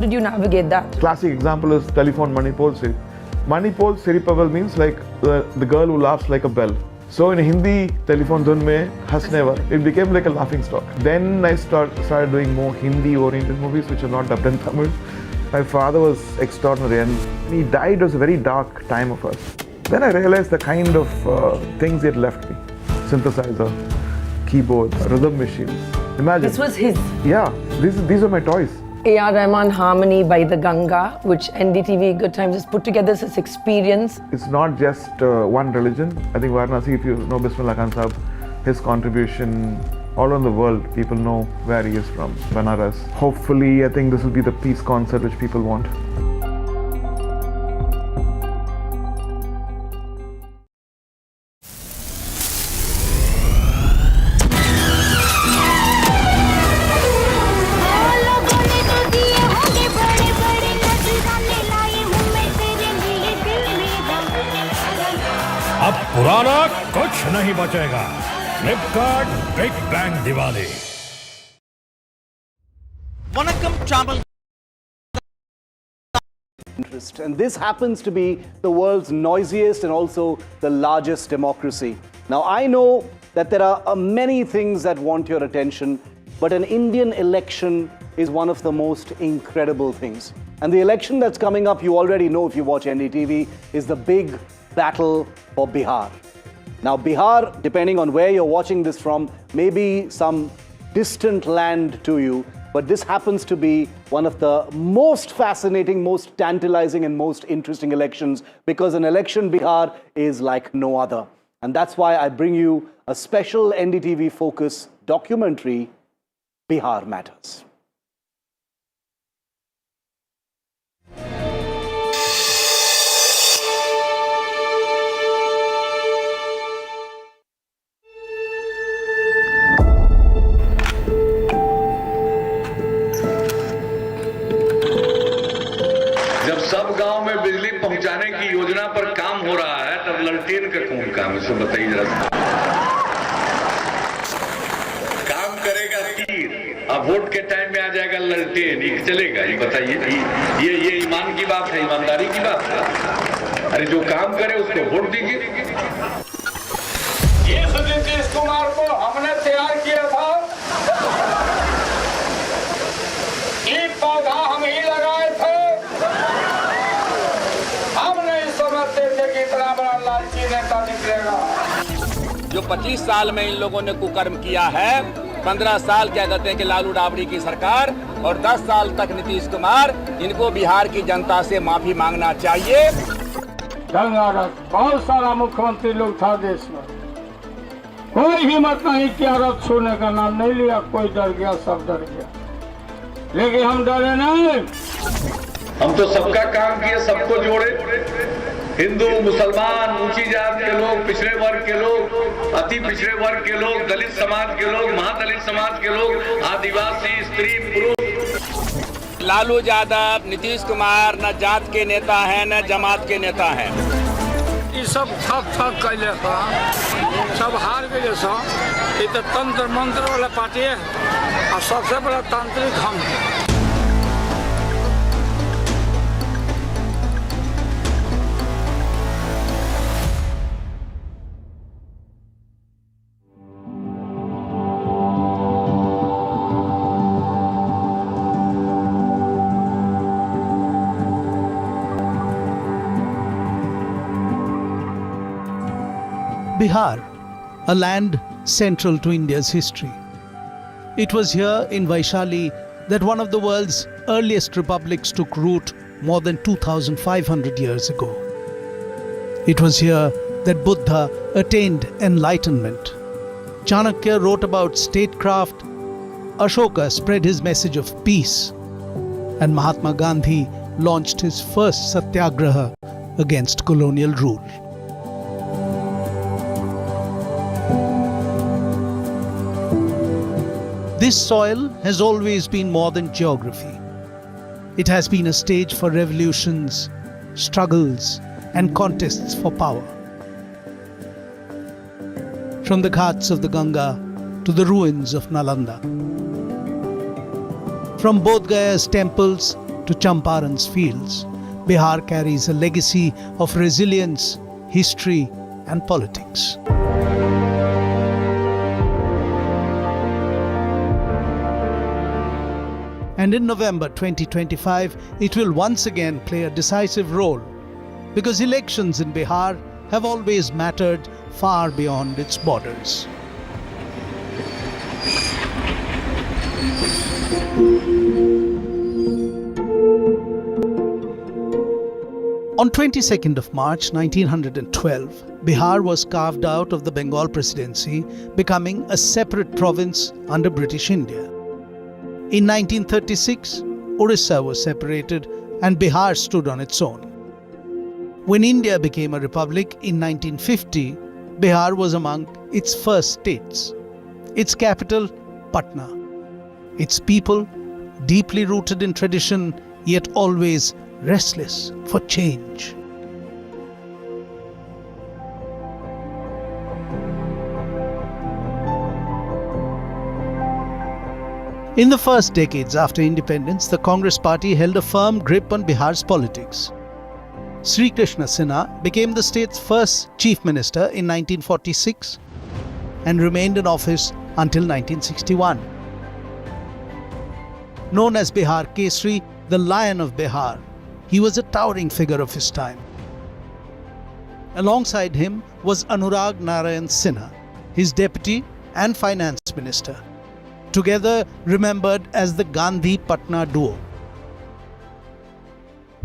Did you navigate that? Classic example is telephone Manipol Siri. Manipol Siri Pavel means like the girl who laughs like a bell. So in Hindi, telephone dhun mein hasne wala, it became like a laughing stock. Then I started doing more Hindi-oriented movies which are not dubbed in Tamil. My father was extraordinary and he died. It was a very dark time of us. Then I realized the kind of things he had left me. Synthesizer, keyboard, rhythm machines. Imagine. This was his. Yeah, these are my toys. A.R. Rahman Harmony by the Ganga, which NDTV Good Times has put together this experience. It's not just one religion. I think Varanasi, if you know Bismillah Khan Sahib, his contribution all around the world, people know where he is from, Banaras. Hopefully, I think this will be the peace concert which people want. अब पुराना कुछ नहीं बचेगा। Flipkart big bang Diwali. Vanakkam Travel. And this happens to be the world's noisiest and also the largest democracy. Now, I know that there are many things that want your attention, but an Indian election is one of the most incredible things. And the election that's coming up, you already know if you watch NDTV, is the big battle for Bihar. Now, Bihar, depending on where you're watching this from, may be some distant land to you, but this happens to be one of the most fascinating, most tantalizing, and most interesting elections, because an election Bihar is like no other. And that's why I bring you a special NDTV focus documentary, Bihar Matters. सब गांव में बिजली पहुंचाने की योजना पर काम हो रहा है, तब ललटेन का कौन काम है, सब बताइए जरा। काम करेगा तीर, अब वोट के टाइम में आ जाएगा ललटेन, ये चलेगा? ये बताइए, ये ईमान की बात है, ईमानदारी की बात है? अरे जो काम करे उसको वोट दीजिए। ये नीतीश कुमार को हमने तैयार किया था, ये पौधा हम ही लगाए थे। जो 25 साल में इन लोगों ने कुकर्म किया है, 15 साल क्या कहते हैं कि लालू राबड़ी की सरकार, और 10 साल तक नीतीश कुमार, इनको बिहार की जनता से माफी मांगना चाहिए। बहुत सारा मुख्यमंत्री लोग था देश में, कोई हिम्मत नहीं किया, रथ छूने का नाम नहीं लिया, कोई डर गया, सब डर गया, लेकिन हम डरे नहीं। हम तो सबका काम किए, सबको जोड़े, हिंदू, मुसलमान, ऊंची जात के लोग, पिछड़े वर्ग के लोग, अति पिछड़े वर्ग के लोग, दलित समाज के लोग, महादलित समाज के लोग, आदिवासी, स्त्री, पुरुष। लालू यादव, नीतीश कुमार न जात के नेता हैं, न जमात के नेता हैं। ये सब ठप कैले सब हार गए सब। ये तो तंत्र मंत्र वाला पार्टी है और सबसे बड़ा तांत्रिक हम है। Bihar, a land central to India's history. It was here in Vaishali that one of the world's earliest republics took root more than 2,500 years ago. It was here that Buddha attained enlightenment. Chanakya wrote about statecraft, Ashoka spread his message of peace, and Mahatma Gandhi launched his first satyagraha against colonial rule. This soil has always been more than geography. It has been a stage for revolutions, struggles, and contests for power. From the ghats of the Ganga to the ruins of Nalanda. From Bodh Gaya's temples to Champaran's fields, Bihar carries a legacy of resilience, history, and politics. And in November 2025, it will once again play a decisive role, because elections in Bihar have always mattered far beyond its borders. On 22nd of March 1912, Bihar was carved out of the Bengal Presidency, becoming a separate province under British India. In 1936, Orissa was separated and Bihar stood on its own. When India became a republic in 1950, Bihar was among its first states. Its capital, Patna. Its people, deeply rooted in tradition, yet always restless for change. In the first decades after independence, the Congress party held a firm grip on Bihar's politics. Sri Krishna Sinha became the state's first chief minister in 1946 and remained in office until 1961. Known as Bihar Kesari, the Lion of Bihar, he was a towering figure of his time. Alongside him was Anurag Narayan Sinha, his deputy and finance minister, together remembered as the Gandhi Patna duo.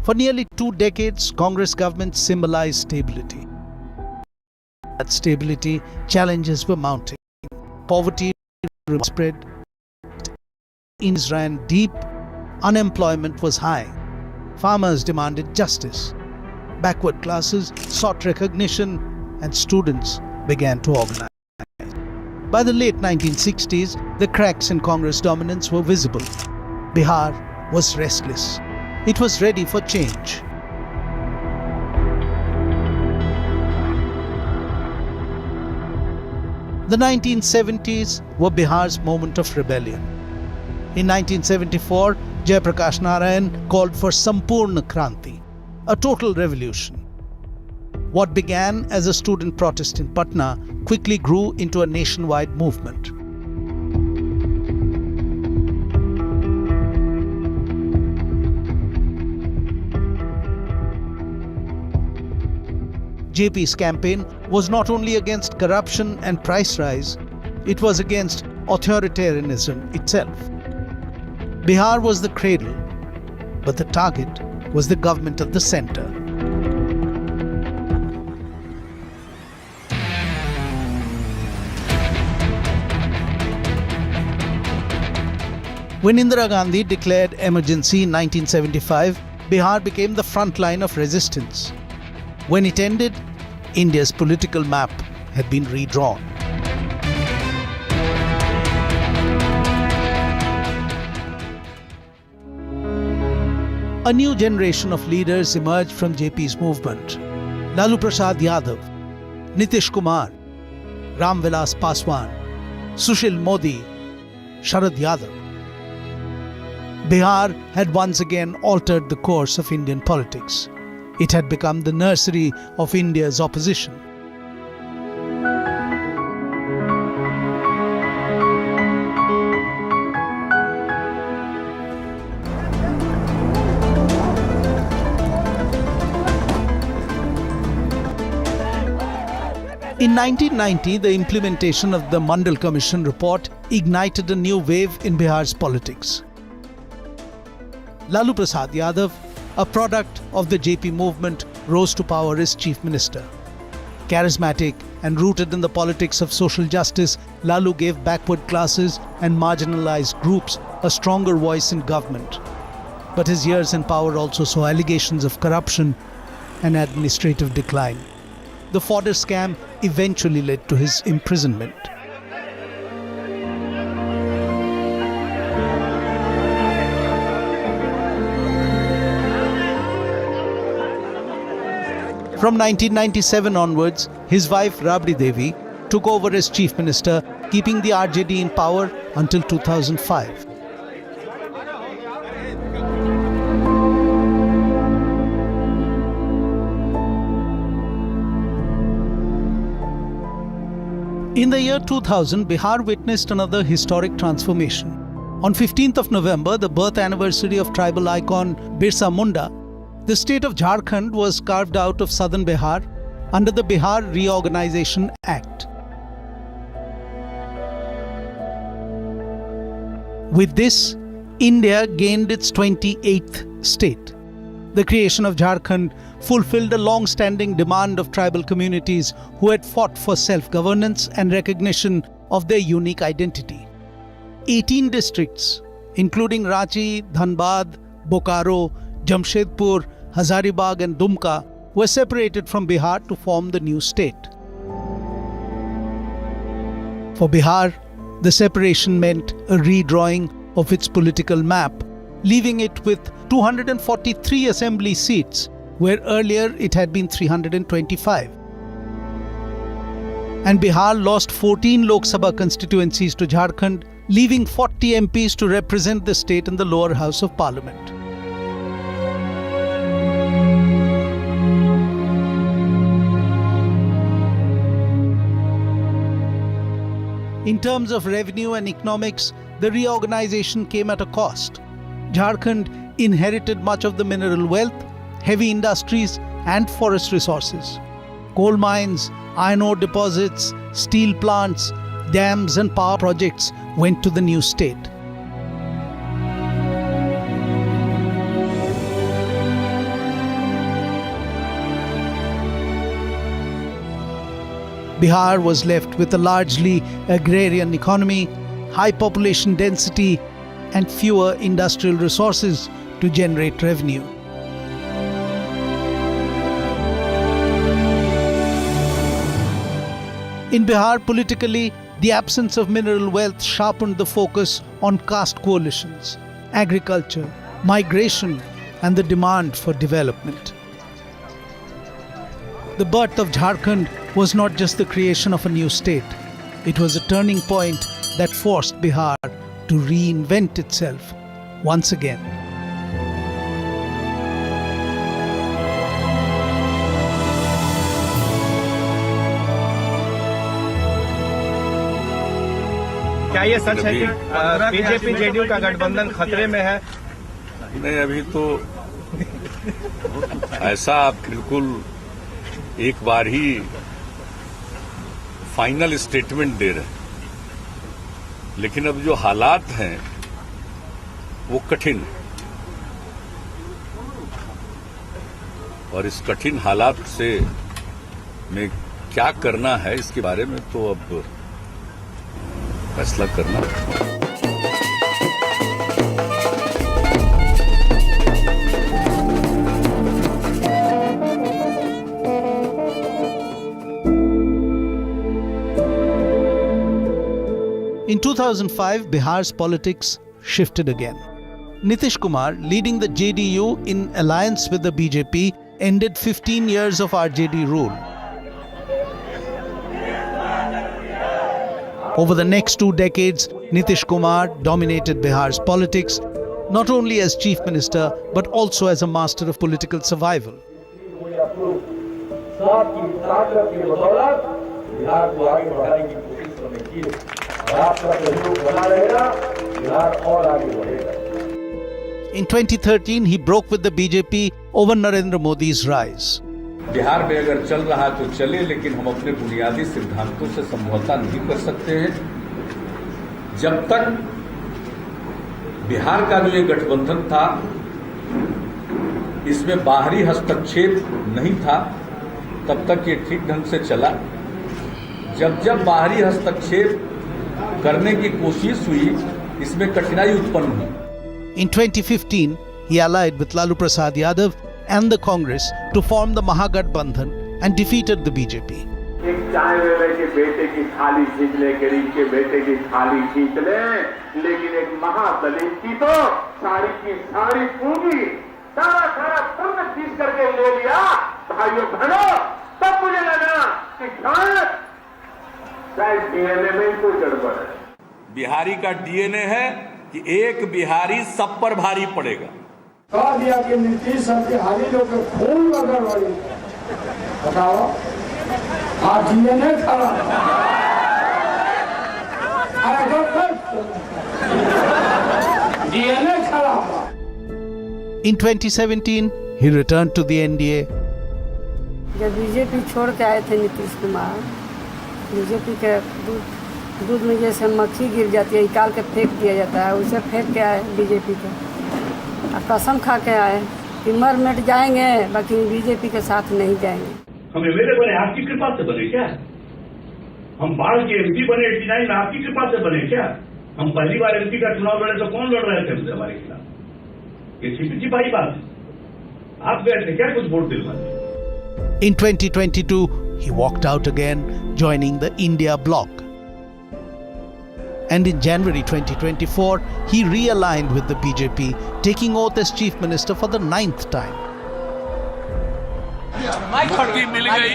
For nearly 2 decades, Congress government symbolized stability. That stability, challenges were mounting. Poverty spread, injuries ran deep, unemployment was high. Farmers demanded justice. Backward classes sought recognition, and students began to organize. By the late 1960s, the cracks in Congress dominance were visible. Bihar was restless. It was ready for change. The 1970s were Bihar's moment of rebellion. In 1974, Jayaprakash Narayan called for Sampurna Kranti, a total revolution. What began as a student protest in Patna quickly grew into a nationwide movement. JP's campaign was not only against corruption and price rise, it was against authoritarianism itself. Bihar was the cradle, but the target was the government of the center. When Indira Gandhi declared emergency in 1975, Bihar became the front line of resistance. When it ended, India's political map had been redrawn. A new generation of leaders emerged from JP's movement. Lalu Prasad Yadav, Nitish Kumar, Ram Vilas Paswan, Sushil Modi, Sharad Yadav. Bihar had once again altered the course of Indian politics. It had become the nursery of India's opposition. In 1990, the implementation of the Mandal Commission report ignited a new wave in Bihar's politics. Lalu Prasad Yadav, a product of the JP movement, rose to power as chief minister. Charismatic and rooted in the politics of social justice, Lalu gave backward classes and marginalized groups a stronger voice in government. But his years in power also saw allegations of corruption and administrative decline. The fodder scam eventually led to his imprisonment. From 1997 onwards, his wife Rabri Devi took over as chief minister, keeping the RJD in power until 2005. In the year 2000, Bihar witnessed another historic transformation. On 15th of November, the birth anniversary of tribal icon Birsa Munda, the state of Jharkhand was carved out of southern Bihar under the Bihar Reorganization Act. With this, India gained its 28th state. The creation of Jharkhand fulfilled a long-standing demand of tribal communities who had fought for self-governance and recognition of their unique identity. 18 districts, including Ranchi, Dhanbad, Bokaro, Jamshedpur, Hazaribagh and Dumka, were separated from Bihar to form the new state. For Bihar, the separation meant a redrawing of its political map, leaving it with 243 assembly seats, where earlier it had been 325. And Bihar lost 14 Lok Sabha constituencies to Jharkhand, leaving 40 MPs to represent the state in the lower house of parliament. In terms of revenue and economics, the reorganization came at a cost. Jharkhand inherited much of the mineral wealth, heavy industries and forest resources. Coal mines, iron ore deposits, steel plants, dams and power projects went to the new state. Bihar was left with a largely agrarian economy, high population density, and fewer industrial resources to generate revenue. In Bihar, politically, the absence of mineral wealth sharpened the focus on caste coalitions, agriculture, migration, and the demand for development. The birth of Jharkhand was not just the creation of a new state. It was a turning point that forced Bihar to reinvent itself once again. क्या ये सच है कि BJP JDU का गठबंधन खतरे में है? नहीं, अभी तो ऐसा बिल्कुल एक बार ही फाइनल स्टेटमेंट दे रहे हैं, लेकिन अब जो हालात हैं वो कठिन है और इस कठिन हालात से में क्या करना है इसके बारे में तो अब फैसला करना है। In 2005, Bihar's politics shifted again. Nitish Kumar, leading the JDU in alliance with the BJP, ended 15 years of RJD rule. Over the next 2 decades, Nitish Kumar dominated Bihar's politics, not only as chief minister, but also as a master of political survival. In 2013, he broke with the BJP over Narendra Modi's rise. Bihar में अगर चल रहा तो चले, लेकिन हम अपने बुनियादी सिद्धांतों से समझौता नहीं कर सकते हैं। जब तक बिहार का जो ये गठबंधन था, इसमें बाहरी हस्तक्षेप नहीं था, तब तक ये ठीक ढंग से चला। जब बाहरी हस्तक्षेप करने की कोशिश हुई, इसमें कठिनाई उत्पन्न हुई। In 2015, he allied with Lalu Prasad Yadav and the Congress to form the Mahagathbandhan and defeated the BJP. एक चाय वाले के बेटे की थाली खींच ले, गरीब के बेटे की थाली खींच ले, लेकिन एक महादलित की तो सारी की सारी पूंजी सारा पुण्य खींच करके ले लिया। भाइयों बहनों, तब मुझे लगा कि शायद डीएनए में कोई गड़बड़ है। बिहारी का डीएनए है कि एक बिहारी सब पर भारी पड़ेगा। कह दिया कि नीतीश और बिहारी लोग के खून में गड़बड़ी। बताओ, डीएनए खड़ा। अरे जो DNA खड़ा हुआ। In 2017, he returned to the NDA. जब बीजेपी छोड़ के आए थे नीतीश कुमार, बीजेपी के दूध में जैसे मक्खी गिर जाती है, निकाल के फेंक दिया जाता है, उसे फेंक के आए बीजेपी के। और कसम खा के आए कि मर मिट जाएंगे, बाकी बीजेपी के साथ नहीं जाएंगे। हम एमएलए बने आपकी कृपा से बने क्या? हम बाढ़ के एमपी बने 89 में आपकी कृपा से बने क्या? हम पहली बार एमपी का चुनाव लड़े तो कौन लड़ रहे थे हमारे खिलाफ? ये छिपी बात है। आप गए थे क्या कुछ वोट दिलवाने? In 2022, he walked out again, joining the India bloc. And in January 2024, he realigned with the BJP, taking oath as Chief Minister for the 9th time. मुक्ति मिल गई,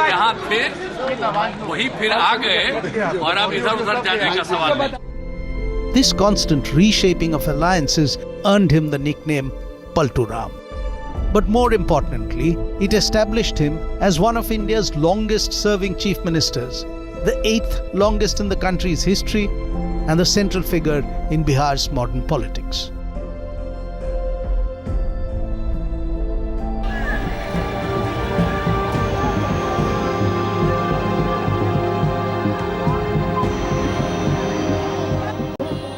यहाँ थे वही फिर आ गए और अब इधर उधर जाने का सवाल नहीं। This constant reshaping of alliances earned him the nickname Paltu Ram. But more importantly, it established him as one of India's longest-serving chief ministers, the 8th longest in the country's history, and the central figure in Bihar's modern politics.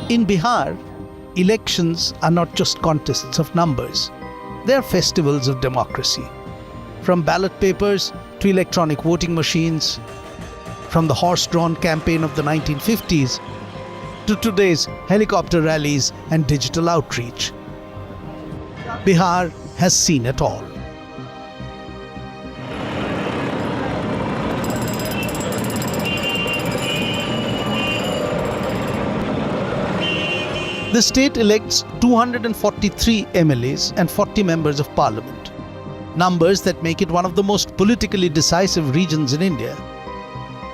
In Bihar, elections are not just contests of numbers. They are festivals of democracy. From ballot papers to electronic voting machines, from the horse-drawn campaign of the 1950s to today's helicopter rallies and digital outreach. Bihar has seen it all. The state elects 243 MLAs and 40 members of parliament, numbers that make it one of the most politically decisive regions in India.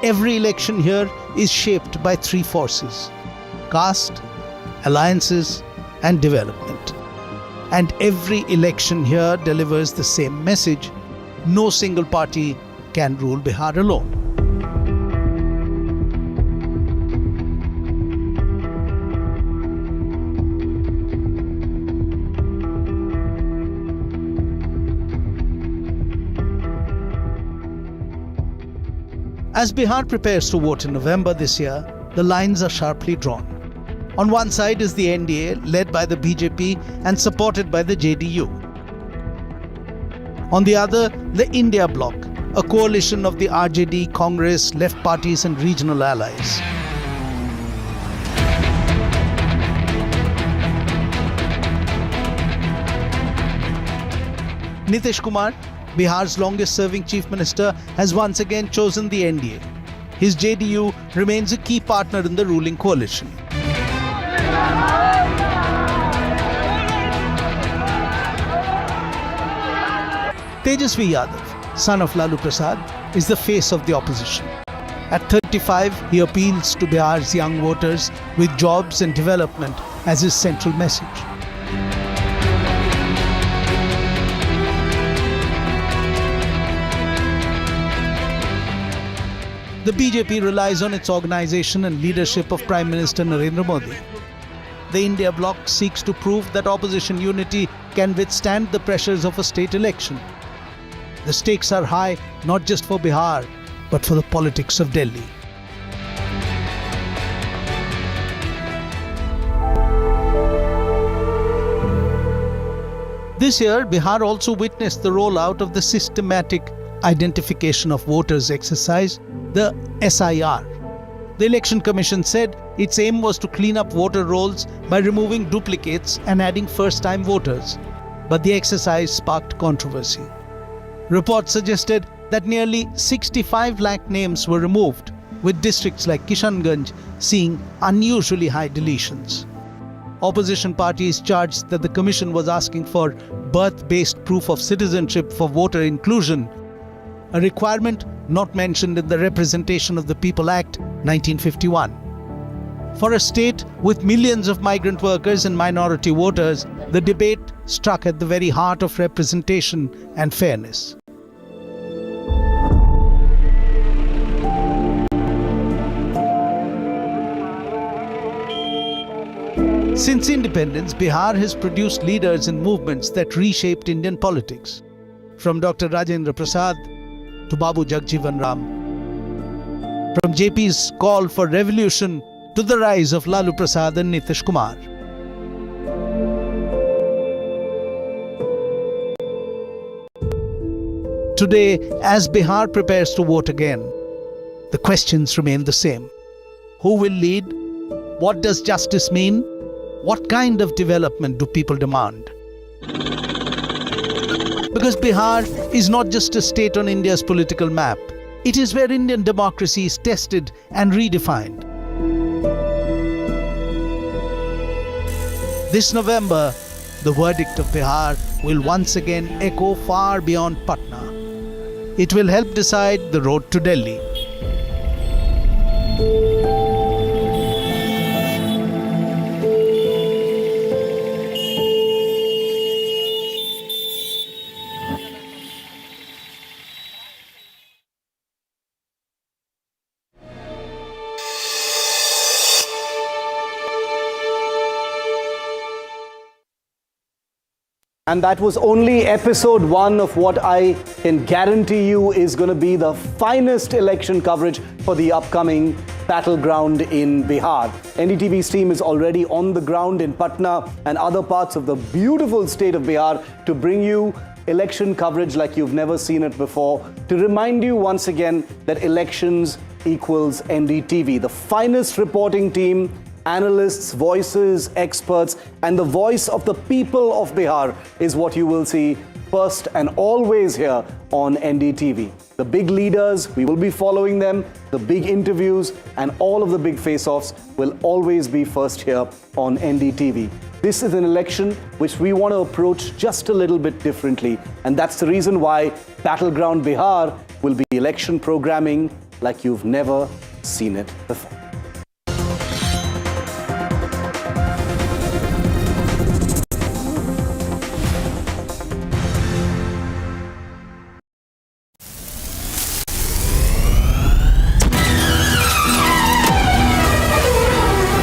Every election here is shaped by three forces: caste, alliances, and development. And every election here delivers the same message: no single party can rule Bihar alone. As Bihar prepares to vote in November this year, the lines are sharply drawn. On one side is the NDA, led by the BJP and supported by the JDU. On the other, the India bloc, a coalition of the RJD, Congress, left parties and regional allies. Nitish Kumar, Bihar's longest-serving chief minister, has once again chosen the NDA. His JDU remains a key partner in the ruling coalition. Tejasvi Yadav, son of Lalu Prasad, is the face of the opposition. At 35, he appeals to Bihar's young voters with jobs and development as his central message. The BJP relies on its organization and leadership of Prime Minister Narendra Modi. The India bloc seeks to prove that opposition unity can withstand the pressures of a state election. The stakes are high not just for Bihar, but for the politics of Delhi. This year, Bihar also witnessed the rollout of the systematic identification of voters exercise, the SIR. The Election Commission said its aim was to clean up voter rolls by removing duplicates and adding first-time voters. But the exercise sparked controversy. Reports suggested that nearly 65 lakh names were removed, with districts like Kishanganj seeing unusually high deletions. Opposition parties charged that the Commission was asking for birth-based proof of citizenship for voter inclusion, a requirement not mentioned in the Representation of the People Act 1951. For a state with millions of migrant workers and minority voters, the debate struck at the very heart of representation and fairness. Since independence, Bihar has produced leaders and movements that reshaped Indian politics. From Dr. Rajendra Prasad to Babu Jagjivan Ram. From JP's call for revolution to the rise of Lalu Prasad and Nitish Kumar. Today, as Bihar prepares to vote again, the questions remain the same. Who will lead? What does justice mean? What kind of development do people demand? Because Bihar is not just a state on India's political map. It is where Indian democracy is tested and redefined. This November, the verdict of Bihar will once again echo far beyond Patna. It will help decide the road to Delhi. And that was only episode 1 of what I can guarantee you is going to be the finest election coverage for the upcoming battleground in Bihar. NDTV's team is already on the ground in Patna and other parts of the beautiful state of Bihar to bring you election coverage like you've never seen it before, to remind you once again that elections equals NDTV, the finest reporting team, analysts, voices, experts, and the voice of the people of Bihar is what you will see first and always here on NDTV. The big leaders, we will be following them. The big interviews and all of the big face-offs will always be first here on NDTV. This is an election which we want to approach just a little bit differently. And that's the reason why Battleground Bihar will be election programming like you've never seen it before.